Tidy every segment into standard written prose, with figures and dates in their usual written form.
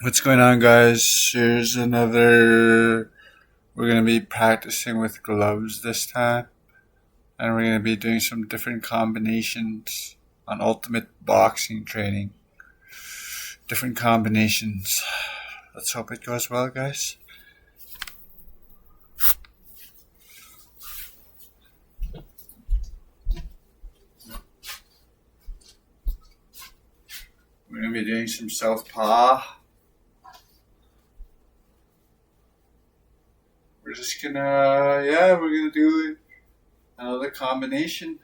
What's going on, guys? Here's another. We're going to be practicing with gloves this time, and we're going to be doing some different combinations on ultimate boxing training. Different combinations. Let's hope it goes well, guys. We're going to be doing some southpaw. We're just gonna, we're gonna do another combination.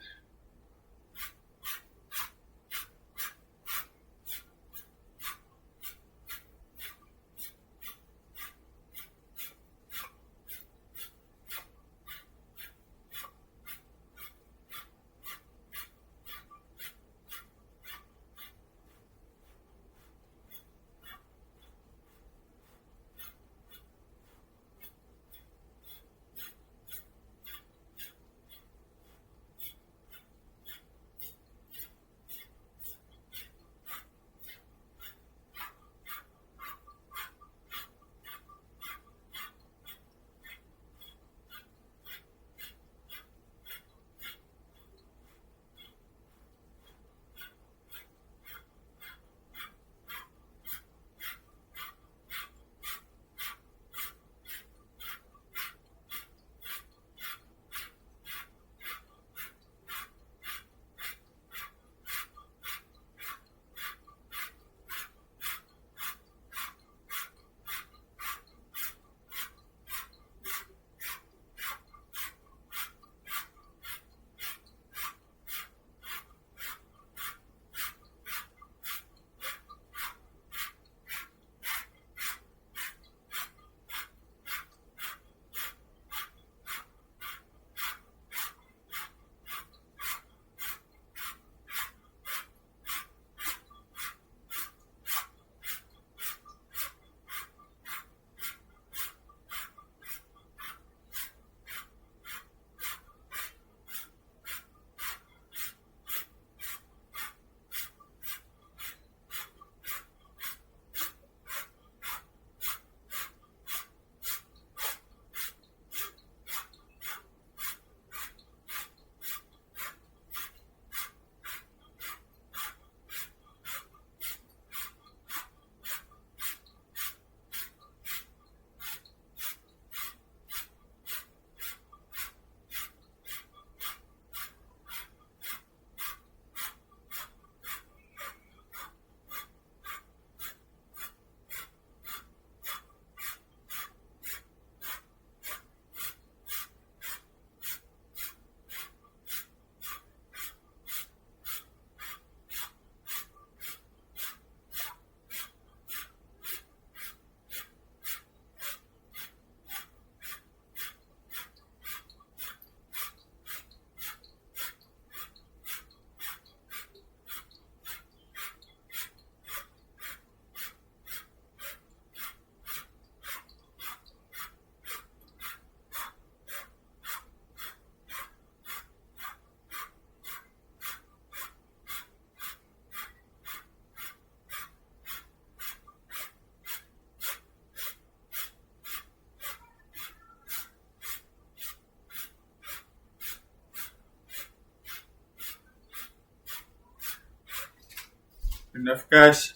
Enough, guys.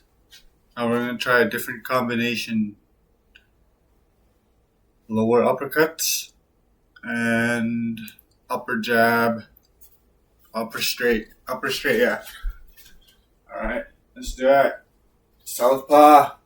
Now we're gonna try a different combination. Lower uppercuts and upper jab, upper straight, yeah. Alright, let's do it. Southpaw.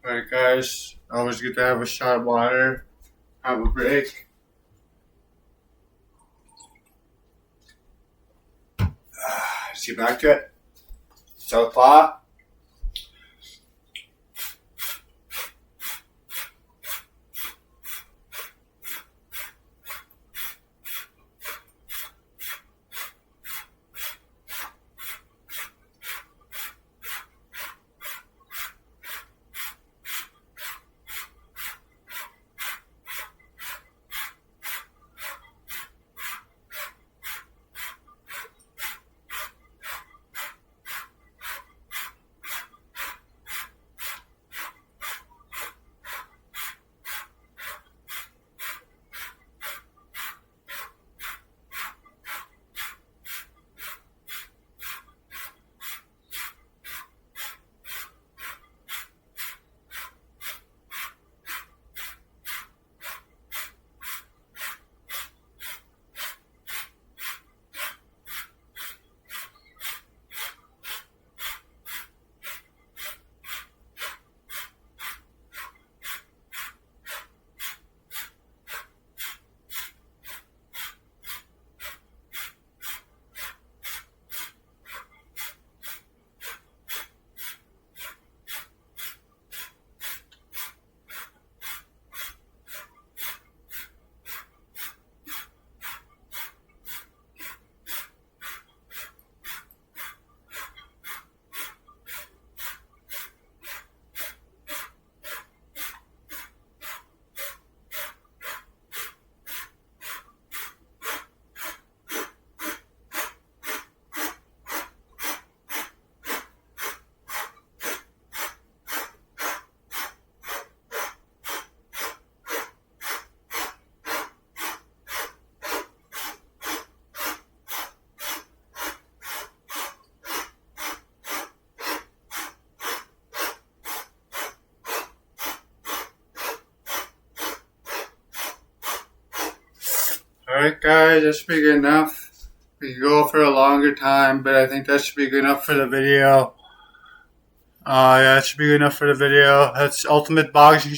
Alright guys, always good to have a shot of water, have a break. Let's get back to it. Southpaw. Alright guys, that should be good enough. We can go for a longer time, but I think that should be good enough for the video. Yeah, that should be good enough for the video. That's ultimate boxing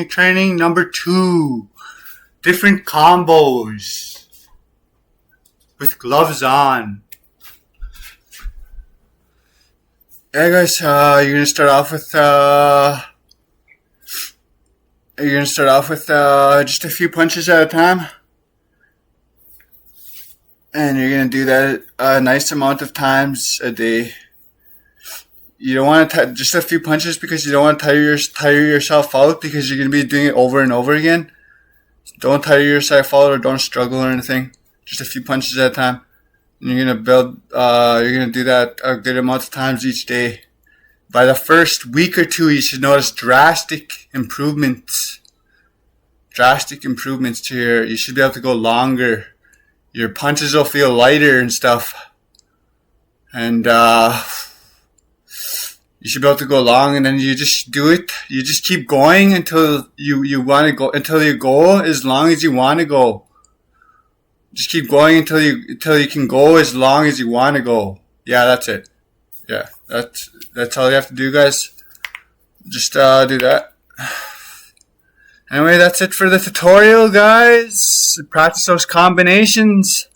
training number 2. Different combos with gloves on. Yeah guys, you're gonna start off with just a few punches at a time. And you're going to do that a nice amount of times a day. You don't want to just a few punches because you don't want to tire yourself out, because you're going to be doing it over and over again. Don't tire yourself out or don't struggle or anything. Just a few punches at a time. And you're going to do that a good amount of times each day. By the first week or two, you should notice drastic improvements to you should be able to go longer. Your punches will feel lighter and stuff. And you should be able to go long, and then you just do it. You just keep going until you want to go, until you go as long as you want to go. Just keep going until you can go as long as you want to go. Yeah, that's it. Yeah, that's all you have to do, guys. Just do that. Anyway, that's it for the tutorial, guys. Practice those combinations.